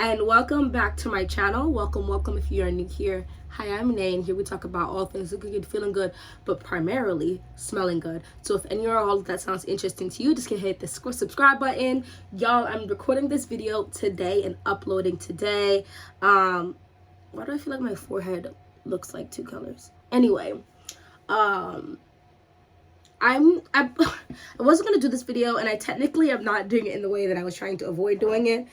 and welcome back to my channel. Welcome if you are new here. Hi, I'm Nay, and here we talk about all things looking good, feeling good, but primarily smelling good. So if any or all of that sounds interesting to you, just can hit the subscribe button. Y'all, I'm recording this video today and uploading today. Why do I feel like my forehead looks like two colors? Anyway, I wasn't gonna do this video, and I technically am not doing it in the way that I was trying to avoid doing it.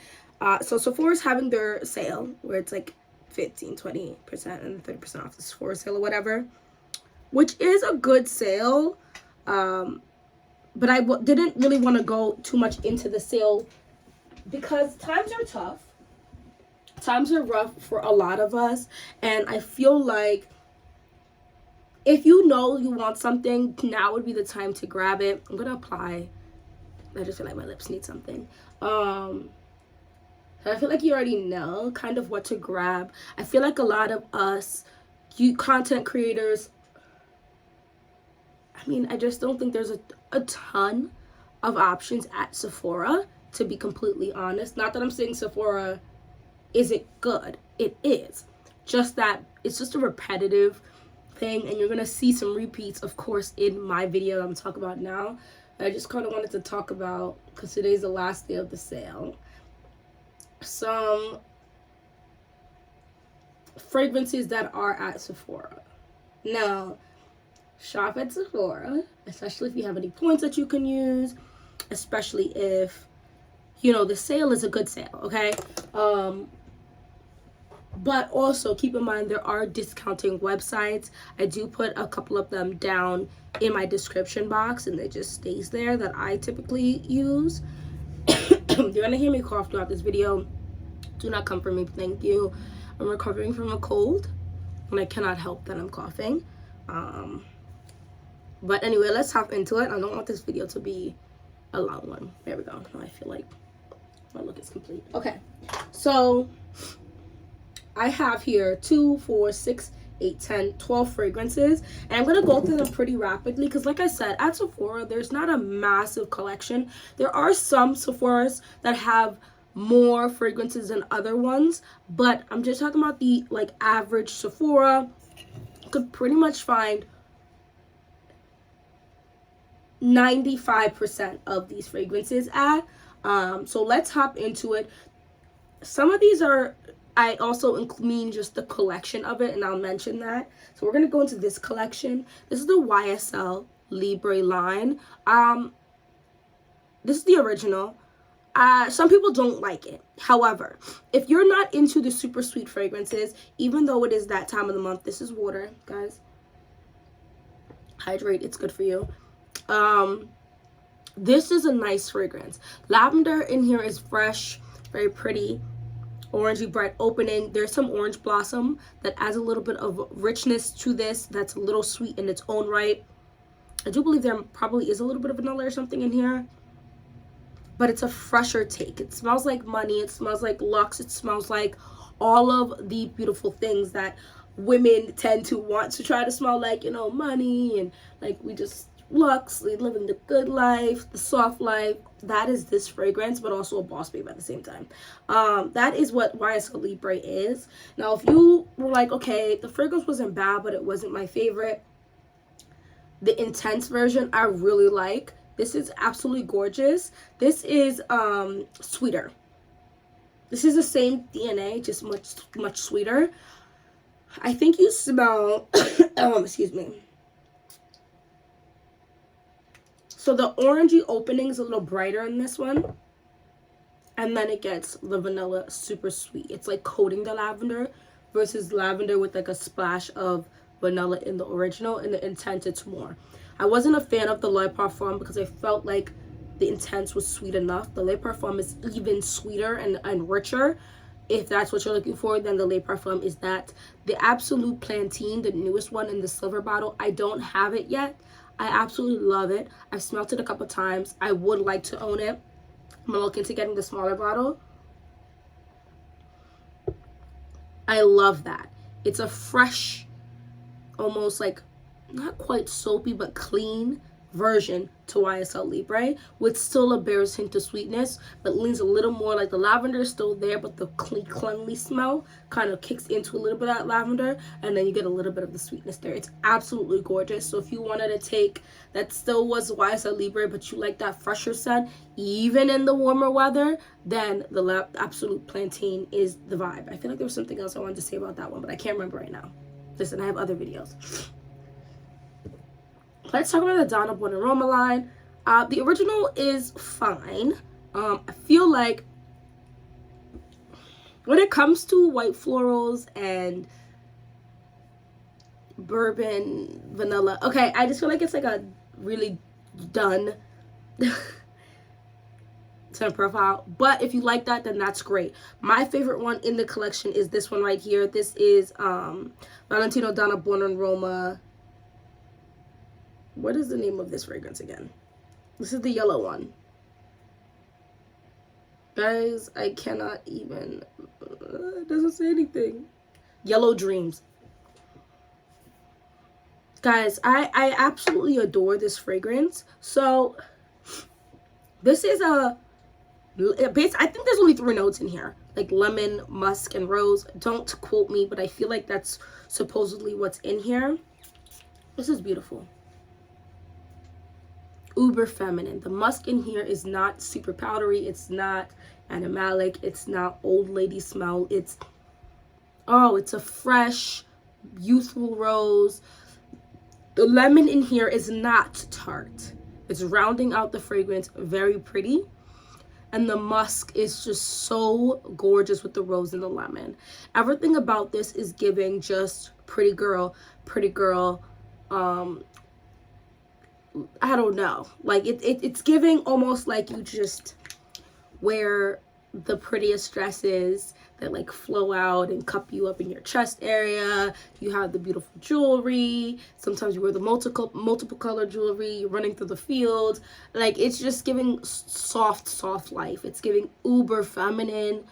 So Sephora's having their sale where it's like 15-20% and 30% off the Sephora sale or whatever, which is a good sale. But I didn't really want to go too much into the sale because times are tough. Times are rough for a lot of us, and I feel like if you know you want something, now would be the time to grab it. I'm gonna apply. I just feel like my lips need something. I feel like you already know kind of what to grab. I feel like a lot of us, content creators, I just don't think there's a ton of options at Sephora, to be completely honest. Not that I'm saying Sephora isn't good. It is. Just that it's just a repetitive thing, and you're going to see some repeats, of course, in my video I'm talking about now. I just kind of wanted to talk about, because today's the last day of the sale, some fragrances that are at Sephora. Now, shop at Sephora, especially if you have any points that you can use, especially if, the sale is a good sale, okay? But also keep in mind there are discounting websites. I do put a couple of them down in my description box, and it just stays there, that I typically use. You're gonna hear me cough throughout this video. Do not come for me, thank you. I'm recovering from a cold, and I cannot help that I'm coughing. But anyway, let's hop into it. I don't want this video to be a long one. There we go. Now I feel like my look is complete. Okay, so I have here 2, 4, 6, 8, 10, 12 fragrances, and I'm gonna go through them pretty rapidly because, like I said, at Sephora there's not a massive collection. There are some Sephoras that have more fragrances than other ones, but I'm just talking about the average Sephora. You could pretty much find 95% of these fragrances at. So let's hop into it. Some of these are, I also mean just the collection of it, and I'll mention that. So we're going to go into this collection. This is the YSL Libre line. This is the original. Some people don't like it. However, if you're not into the super sweet fragrances, even though it is that time of the month, this is water, guys. Hydrate, it's good for you. This is a nice fragrance. Lavender in here is fresh, very pretty. Orangey bright opening. There's some orange blossom that adds a little bit of richness to this, that's a little sweet in its own right. I do believe there probably is a little bit of vanilla or something in here, but it's a fresher take. It smells like money, it smells like luxe, it smells like all of the beautiful things that women tend to want to try to smell like, money, and we just luxe, living the good life, the soft life. That is this fragrance, but also a boss babe at the same time. That is what YSL Libre is. Now, if you were like, okay, the fragrance wasn't bad, but it wasn't my favorite, the intense version I really like. This is absolutely gorgeous. This is sweeter. This is the same DNA, just much sweeter. I think you smell excuse me. So the orangey opening is a little brighter in this one, and then it gets the vanilla super sweet. It's like coating the lavender versus lavender with a splash of vanilla in the original. In the intense, it's more. I wasn't a fan of the Le Parfum because I felt like the intense was sweet enough. The Le Parfum is even sweeter and richer. If that's what you're looking for, then the Le Parfum is that. The Absolute Plantain, the newest one in the silver bottle, I don't have it yet. I absolutely love it. I've smelled it a couple times. I would like to own it. I'm looking to getting the smaller bottle. I love that. It's a fresh, almost not quite soapy, but clean version to YSL Libre, with still a bear's hint of sweetness, but leans a little more like the lavender is still there, but the cleanly smell kind of kicks into a little bit of that lavender, and then you get a little bit of the sweetness there. It's absolutely gorgeous. So if you wanted to take that still was YSL Libre, but you like that fresher scent, even in the warmer weather, then the Absolute Plantain is the vibe. I feel like there was something else I wanted to say about that one, but I can't remember right now. Listen, I have other videos. Let's talk about the Donna Buonarroma line. The original is fine. I feel like when it comes to white florals and bourbon vanilla, okay, I just feel like it's like a really done scent profile. But if you like that, then that's great. My favorite one in the collection is this one right here. This is Valentino Donna Buonarroma. What is the name of this fragrance again? This is the yellow one. Guys, I cannot even, it doesn't say anything. Yellow Dreams. Guys, I absolutely adore this fragrance. So, this is I think there's only 3 notes in here. Like lemon, musk, and rose. Don't quote me, but I feel like that's supposedly what's in here. This is beautiful. Uber feminine. The musk in here is not super powdery. It's not animalic. It's not old lady smell. It's a fresh, youthful rose. The lemon in here is not tart. It's rounding out the fragrance, very pretty. And the musk is just so gorgeous with the rose and the lemon. Everything about this is giving just pretty girl, I don't know, like it's giving almost like you just wear the prettiest dresses that like flow out and cup you up in your chest area. You have the beautiful jewelry. Sometimes you wear the multiple color jewelry. You're running through the field. Like, it's just giving soft life. It's giving uber feminine.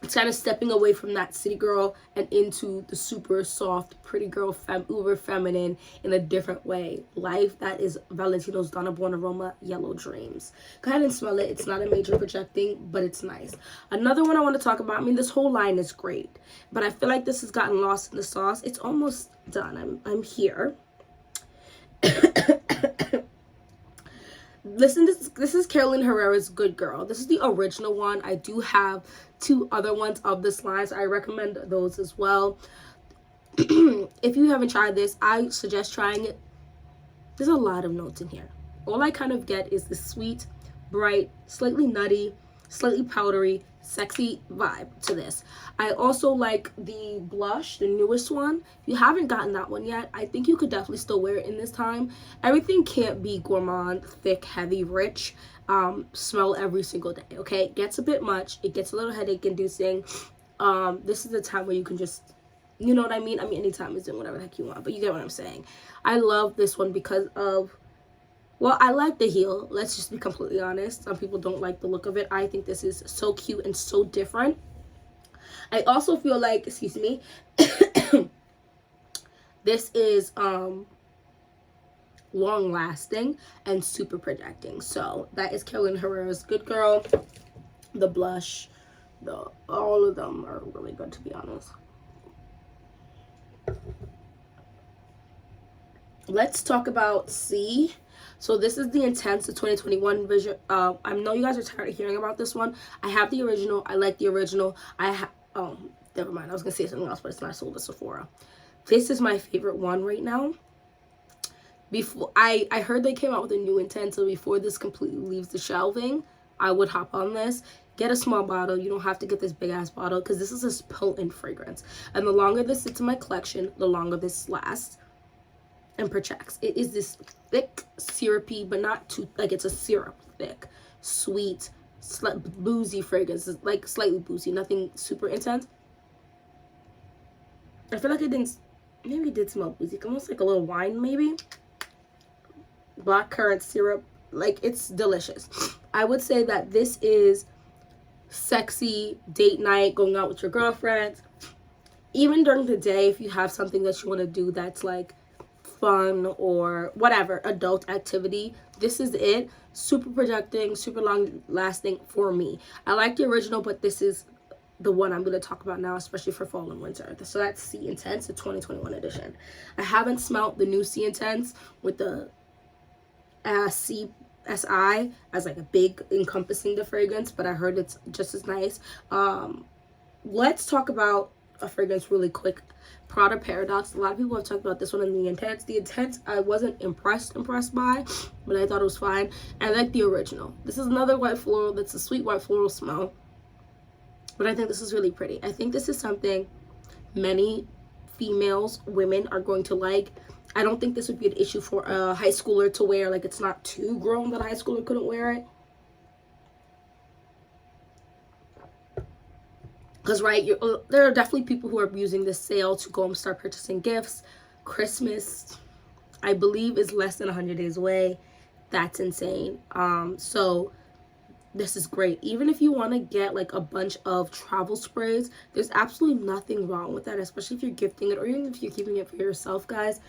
It's kind of stepping away from that city girl and into the super soft, pretty girl, uber feminine in a different way. Life, that is Valentino's Donna Buonarroma Yellow Dreams. Go ahead and smell it. It's not a major projecting, but it's nice. Another one I want to talk about, I mean, this whole line is great, but I feel like this has gotten lost in the sauce. It's almost done. I'm here. Listen, this is Carolyn Herrera's Good Girl. This is the original one. I do have 2 other ones of this line, so I recommend those as well. If you haven't tried this, I suggest trying it. There's a lot of notes in here. All I kind of get is the sweet, bright, slightly nutty, slightly powdery, sexy vibe to this. I also like the blush, the newest one. If you haven't gotten that one yet, I think you could definitely still wear it in this time. Everything can't be gourmand, thick, heavy, rich. Smell every single day, okay? It gets a bit much. It gets a little headache inducing. This is the time where you can just, you know what I mean? I mean, anytime is doing whatever the heck you want, but you get what I'm saying. I love this one because of, well, I like the heel. Let's just be completely honest. Some people don't like the look of it. I think this is so cute and so different. I also feel like, excuse me, this is long lasting and super projecting. So that is Carolyn Herrera's Good Girl. The blush, all of them are really good, to be honest. Let's talk about C. So this is the Intense, the 2021 vision. I know you guys are tired of hearing about this one. I have the original. I like the original. Oh, never mind. I was gonna say something else, but it's not sold at Sephora. This is my favorite one right now. Before I heard they came out with a new Intense, so before this completely leaves the shelving, I would hop on this. Get a small bottle. You don't have to get this big ass bottle because this is a potent fragrance. And the longer this sits in my collection, the longer this lasts and projects. It is this thick, syrupy, but not too, like, it's a syrup thick, sweet, boozy fragrance. It's like slightly boozy, nothing super intense. I feel like maybe it did smell boozy, almost like a little wine maybe. Blackcurrant syrup, like, it's delicious. I would say that this is sexy date night, going out with your girlfriends. Even during the day, if you have something that you want to do that's like fun or whatever adult activity, this is it. Super projecting, super long lasting for me. I like the original, but this is the one I'm going to talk about now, especially for fall and winter. So that's C Intense, the 2021 edition. I haven't smelled the new C Intense with the CSI as like a big encompassing the fragrance, but I heard it's just as nice. Let's talk about a fragrance really quick. Prada Paradox. A lot of people have talked about this one in the Intense. The Intense I wasn't impressed by, but I thought it was fine. I like the original. This is another white floral that's a sweet white floral smell, but I think this is really pretty. I think this is something many women are going to like. I don't think this would be an issue for a high schooler to wear. Like, it's not too grown that a high schooler couldn't wear it. Because, right, there are definitely people who are using this sale to go and start purchasing gifts. Christmas, I believe, is less than 100 days away. That's insane. So this is great. Even if you want to get like a bunch of travel sprays, there's absolutely nothing wrong with that, especially if you're gifting it or even if you're keeping it for yourself, guys.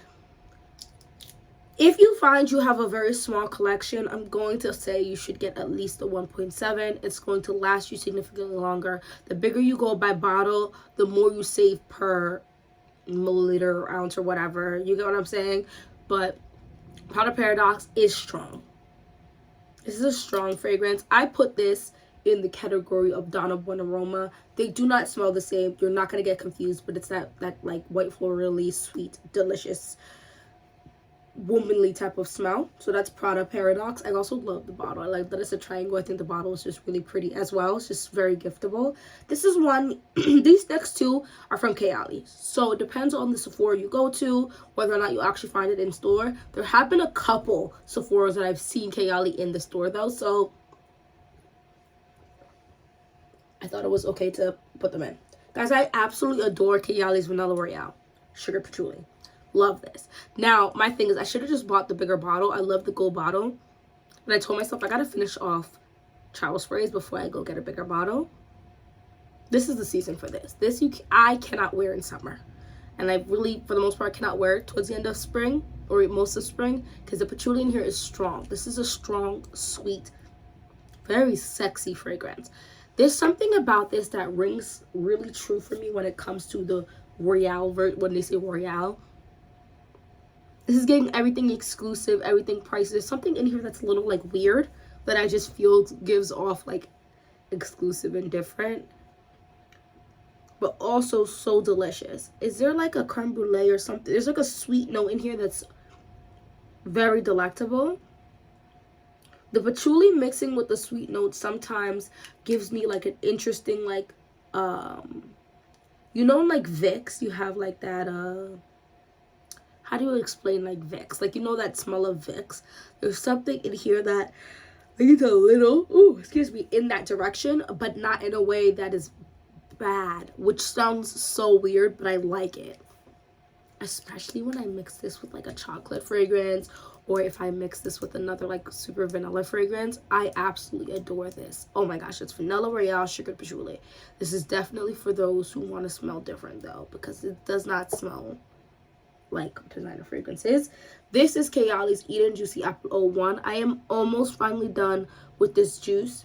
If you find you have a very small collection, I'm going to say you should get at least a 1.7. It's going to last you significantly longer. The bigger you go by bottle, the more you save per milliliter or ounce or whatever. You get what I'm saying? But Prada Paradox is strong. This is a strong fragrance. I put this in the category of Donna Buon Aroma. They do not smell the same. You're not going to get confused, but it's that like white florally sweet, delicious, womanly type of smell. So that's Prada Paradox. I also love the bottle. I like that it's a triangle. I think the bottle is just really pretty as well. It's just very giftable. This is one, these next two are from Kayali. So it depends on the Sephora you go to, whether or not you actually find it in store. There have been a couple Sephoras that I've seen Kayali in the store though, so I thought it was okay to put them in. Guys, I absolutely adore Kayali's Vanilla Royale Sugar Patchouli. Love this. Now, my thing is I should have just bought the bigger bottle. I love the gold bottle. But I told myself I got to finish off travel sprays before I go get a bigger bottle. This is the season for this. I cannot wear in summer. And I really, for the most part, cannot wear it towards the end of spring or most of spring because the patchouli in here is strong. This is a strong, sweet, very sexy fragrance. There's something about this that rings really true for me when it comes to the Royale, when they say Royale. This is getting everything exclusive, everything priced. There's something in here that's a little like weird that I just feel gives off like exclusive and different, but also so delicious. Is there like a creme brulee or something? There's like a sweet note in here that's very delectable. The patchouli mixing with the sweet note sometimes gives me like an interesting like you know, like Vicks, you have like that how do you explain like Vicks? Like, you know that smell of Vicks? There's something in here that leads a little, in that direction, but not in a way that is bad, which sounds so weird, but I like it. Especially when I mix this with like a chocolate fragrance, or if I mix this with another like super vanilla fragrance. I absolutely adore this. Oh my gosh, it's Vanilla Royale Sugar Patchouli. This is definitely for those who want to smell different though, because it does not smell like designer fragrances. This is Kayali's Eat and Juicy Apple 01. I am almost finally done with this juice.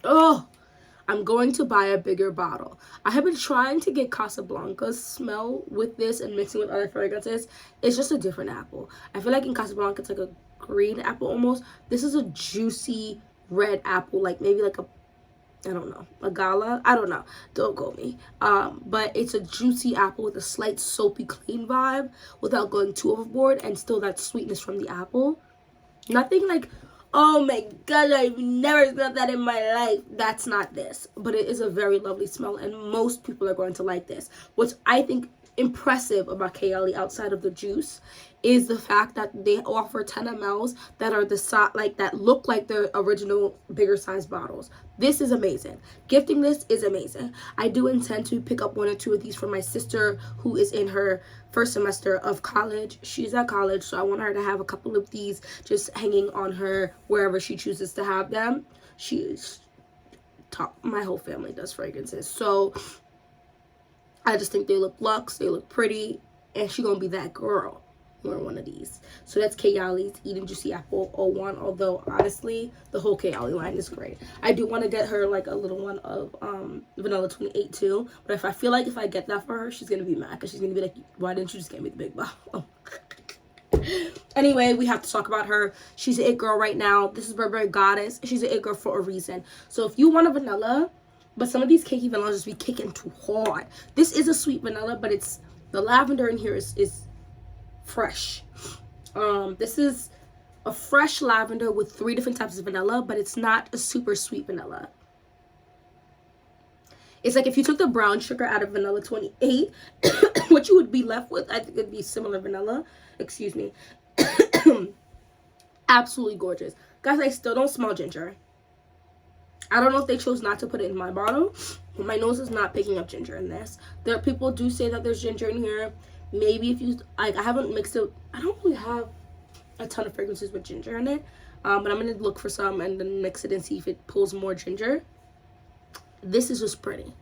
Oh, I'm going to buy a bigger bottle. I have been trying to get Casablanca's smell with this and mixing with other fragrances. It's just a different apple. I feel like in Casablanca it's like a green apple almost. This is a juicy red apple, like maybe like a, I don't know, a gala. I don't know. Don't go me. But it's a juicy apple with a slight soapy clean vibe without going too overboard, and still that sweetness from the apple. Nothing like, oh my god, I've never smelled that in my life. That's not this. But it is a very lovely smell, and most people are going to like this. Which I think impressive about Kayali outside of the juice is the fact that they offer 10 mls that are the size, like that look like the original bigger size bottles. This is amazing. Gifting this is amazing. I do intend to pick up 1 or 2 of these for my sister who is in her first semester of college. She's at college, so I want her to have a couple of these just hanging on her wherever she chooses to have them. She's top. My whole family does fragrances, so I just think they look luxe, they look pretty, and she gonna be that girl wearing one of these. So that's Kayali's Eating Juicy Apple 01, although honestly the whole Kayali line is great. I do want to get her like a little one of Vanilla 28 too, but if I feel like if I get that for her, she's gonna be mad because she's gonna be like, why didn't you just get me the big bottle? Anyway, we have to talk about her. She's an it girl right now. This is Burberry Goddess. She's an it girl for a reason. So if you want a vanilla, but some of these cakey vanillas just be kicking too hard. This is a sweet vanilla, but it's the lavender in here is fresh. This is a fresh lavender with 3 different types of vanilla, but it's not a super sweet vanilla. It's like if you took the brown sugar out of Vanilla 28, what you would be left with, I think it'd be similar vanilla. Excuse me. Absolutely gorgeous. Guys, I still don't smell ginger. I don't know if they chose not to put it in my bottle, but my nose is not picking up ginger in this. There people do say that there's ginger in here. Maybe if you, like, I haven't mixed it. I don't really have a ton of fragrances with ginger in it. But I'm going to look for some and then mix it and see if it pulls more ginger. This is just pretty.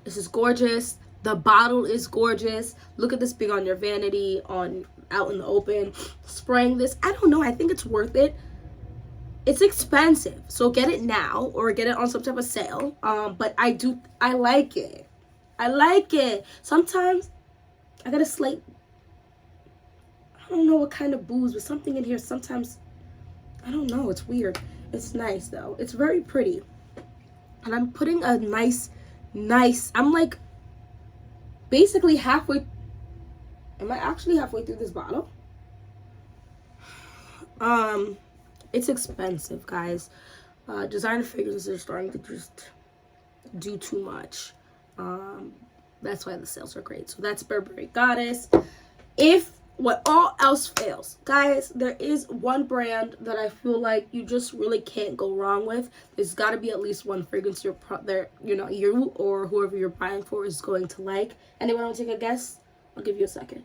This is gorgeous. The bottle is gorgeous. Look at this being on your vanity, out in the open. Spraying this, I don't know. I think it's worth it. It's expensive, so get it now or get it on some type of sale. But I like it. I like it. Sometimes I got a slight, I don't know what kind of booze, but something in here sometimes, I don't know. It's weird. It's nice though. It's very pretty. And I'm putting a nice, I'm like basically halfway. Am I actually halfway through this bottle? It's expensive, guys. Designer fragrances are starting to just do too much. That's why the sales are great. So that's Burberry Goddess. If what all else fails, guys, there is one brand that I feel like you just really can't go wrong with. There's got to be at least one fragrance you or whoever you're buying for is going to like. Anyone want to take a guess? I'll give you a second.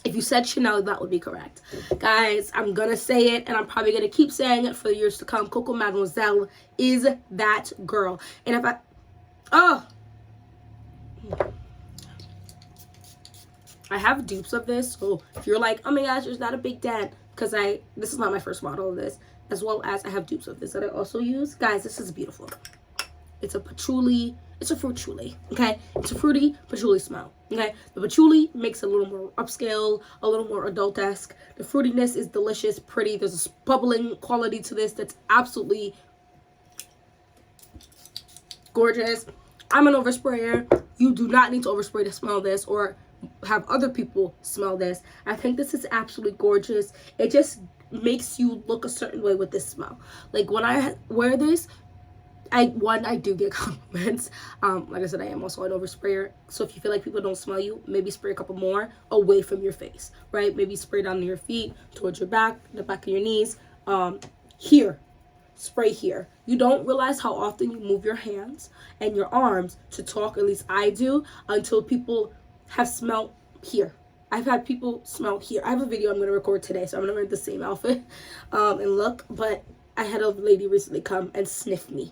If you said Chanel, that would be correct. Guys, I'm going to say it, and I'm probably going to keep saying it for years to come. Coco Mademoiselle is that girl. And if I have dupes of this, so if you're like, oh my gosh, there's not a big dent, because this is not my first model of this, as well as I have dupes of this that I also use. Guys, this is beautiful. It's a patchouli. It's a fruit patchouli, okay? It's a fruity patchouli smell, okay? The patchouli makes it a little more upscale, a little more adult-esque. The fruitiness is delicious, pretty. There's a bubbling quality to this that's absolutely gorgeous. I'm an oversprayer. You do not need to overspray to smell this or have other people smell this. I think this is absolutely gorgeous. It just makes you look a certain way with this smell. Like when I wear this, I do get compliments. Like I said, I am also an oversprayer. So if you feel like people don't smell you, maybe spray a couple more away from your face, right? Maybe spray down your feet, towards your back, the back of your knees. Here, spray here. You don't realize how often you move your hands and your arms to talk, at least I do, until people have smelled here. I've had people smell here. I have a video I'm going to record today, so I'm going to wear the same outfit and look. But I had a lady recently come and sniff me.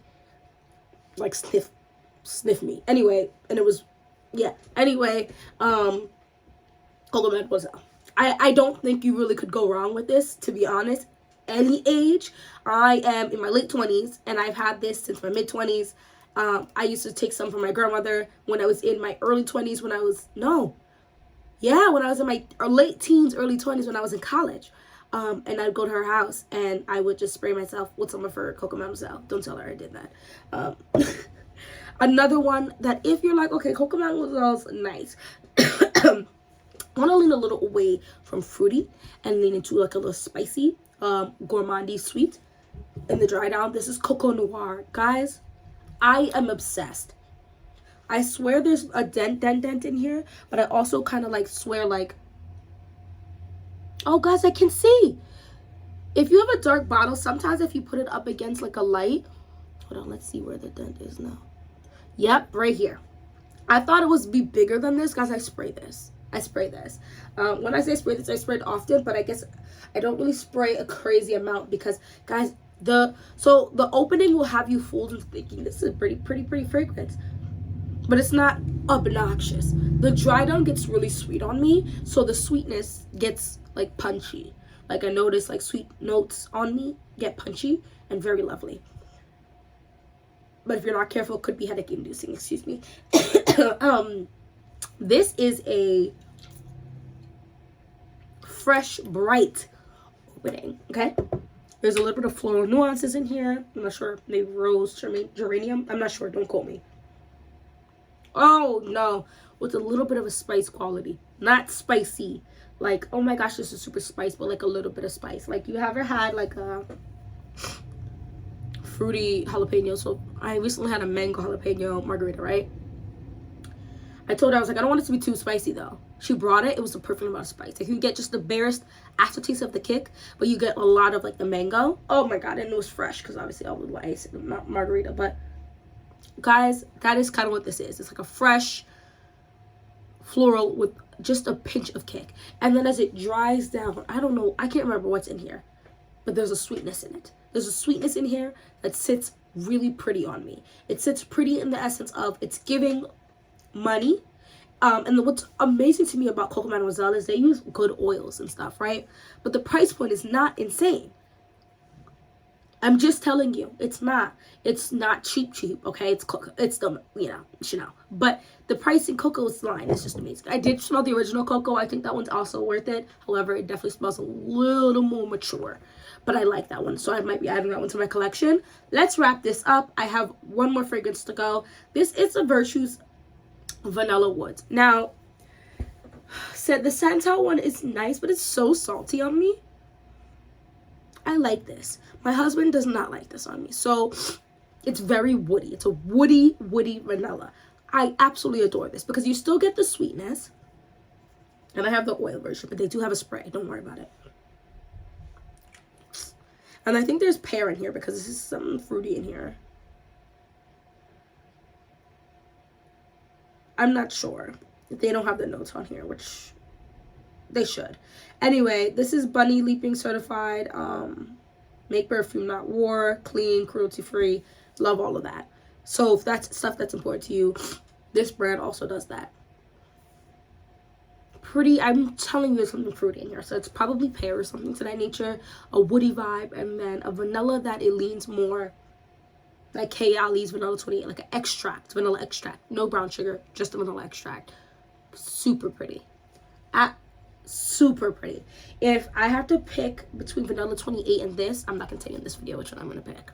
Like sniff me. Anyway, and it was, yeah. Anyway, Coco Mademoiselle. I don't think you really could go wrong with this, to be honest. Any age. I am in my late 20s, and I've had this since my mid-20s. I used to take some from my grandmother when I was in my early 20s, when I was in my late teens, early 20s, when I was in college. And I'd go to her house and I would just spray myself with some of her Coco Mademoiselle. Don't tell her I did that. Another one that if you're like, okay, Coco Mademoiselle's nice. I want to lean a little away from fruity and lean into like a little spicy, gourmandy sweet in the dry down. This is Coco Noir. Guys, I am obsessed. I swear there's a dent in here, but I also kind of like swear like, oh, guys, I can see. If you have a dark bottle, sometimes if you put it up against like a light, hold on, let's see where the dent is now. Yep, right here. I thought it would be bigger than this, guys. I spray this. I spray this. When I say spray this, I spray it often, but I guess I don't really spray a crazy amount because, guys, the opening will have you fooled into thinking this is a pretty fragrance, but it's not obnoxious. The dry down gets really sweet on me, so the sweetness gets like punchy. Like I notice like sweet notes on me get punchy and very lovely. But if you're not careful, it could be headache inducing. Excuse me. This is a fresh, bright opening. Okay. There's a little bit of floral nuances in here. I'm not sure. Maybe rose, geranium. I'm not sure. Don't quote me. Oh, no. With a little bit of a spice quality. Not spicy. Like, oh my gosh, this is super spice, but like a little bit of spice. Like, you ever had like a fruity jalapeno? So, I recently had a mango jalapeno margarita, right? I told her, I was like, I don't want it to be too spicy, though. She brought it. It was the perfect amount of spice. Like, you get just the barest aftertaste of the kick, but you get a lot of, like, the mango. Oh, my God. And it was fresh because, obviously, I would ice margarita. But, guys, that is kind of what this is. It's like a fresh floral with just a pinch of kick. And then as it dries down, I don't know. I can't remember what's in here. But there's a sweetness in it. There's a sweetness in here that sits really pretty on me. It sits pretty in the essence of it's giving money. And what's amazing to me about Coco Mademoiselle is they use good oils and stuff, right? But the price point is not insane. I'm just telling you, it's not cheap, okay? It's still, you know. But the price in Coco's line is just amazing. I did smell the original Coco. I think that one's also worth it. However, it definitely smells a little more mature. But I like that one, so I might be adding that one to my collection. Let's wrap this up. I have one more fragrance to go. This is a Virtue's Vanilla Woods. Now, said the Santal one is nice, but it's so salty on me. I like this. My husband does not like this on me. So it's very woody. It's a woody vanilla. I absolutely adore this because you still get the sweetness. And I have the oil version, but they do have a spray. Don't worry about it. And I think there's pear in here because this is something fruity in here. I'm not sure. They don't have the notes on here, which they should. Anyway, this is Bunny Leaping certified. Make perfume, not war. Clean, cruelty-free. Love all of that. So if that's stuff that's important to you, this brand also does that. Pretty, I'm telling you, there's something fruity in here. So it's probably pear or something to that nature. A woody vibe. And then a vanilla that it leans more like Kay Ali's Vanilla 28. Like an extract. Vanilla extract. No brown sugar. Just a vanilla extract. Super pretty. Super pretty. If I have to pick between Vanilla 28 and this, I'm not going to tell you in this video which one I'm going to pick.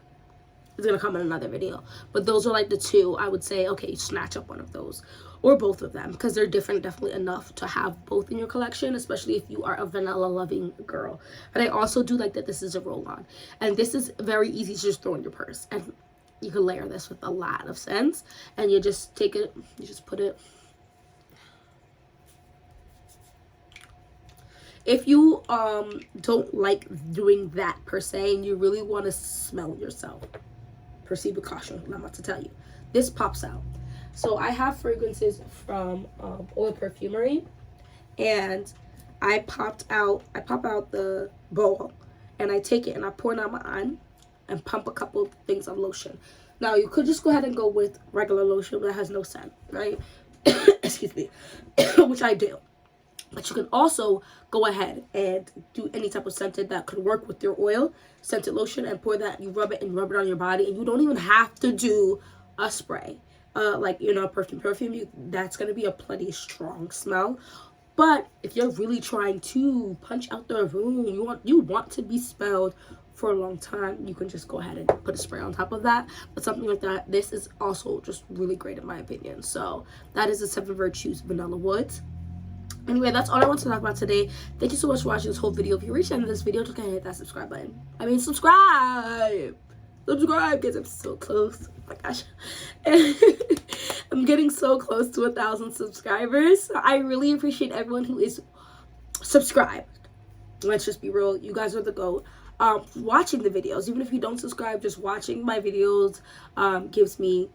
It's going to come in another video. But those are like the two I would say, okay, snatch up one of those. Or both of them. Because they're different definitely enough to have both in your collection. Especially if you are a vanilla loving girl. But I also do like that this is a roll-on. And this is very easy to just throw in your purse. And you can layer this with a lot of scents. And you just take it, you just put it. If you don't like doing that per se and you really want to smell yourself, proceed with caution. I'm about to tell you. This pops out. So I have fragrances from Oil Perfumery, and I pop out the bowl, and I take it and I pour it on my arm and pump a couple of things of lotion. Now you could just go ahead and go with regular lotion that has no scent, right? Excuse me, which I do. But you can also go ahead and do any type of scented that could work with your oil, scented lotion, and pour that. You rub it on your body, and you don't even have to do a spray. Like, you know, perfume, that's going to be a plenty strong smell. But if you're really trying to punch out the room, you want to be smelled for a long time, you can just go ahead and put a spray on top of that. But something like that, this is also just really great in my opinion. So that is the 7 Virtues Vanilla Woods. Anyway, that's all I want to talk about today. Thank you so much for watching this whole video. If you reached the end of this video, just go ahead and hit that subscribe button. I mean, subscribe, because I'm so close. Oh my gosh. I'm getting so close to 1,000 subscribers. So I really appreciate everyone who is subscribed. Let's just be real. You guys are the GOAT. Watching the videos, even if you don't subscribe, just watching my videos gives me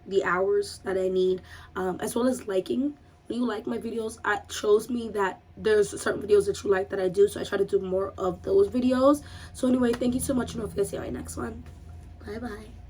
the hours that I need, as well as liking when you like my videos, it shows me that there's certain videos that you like that I do, so I try to do more of those videos. So anyway, thank you so much, and I'll see you in my next one. Bye bye.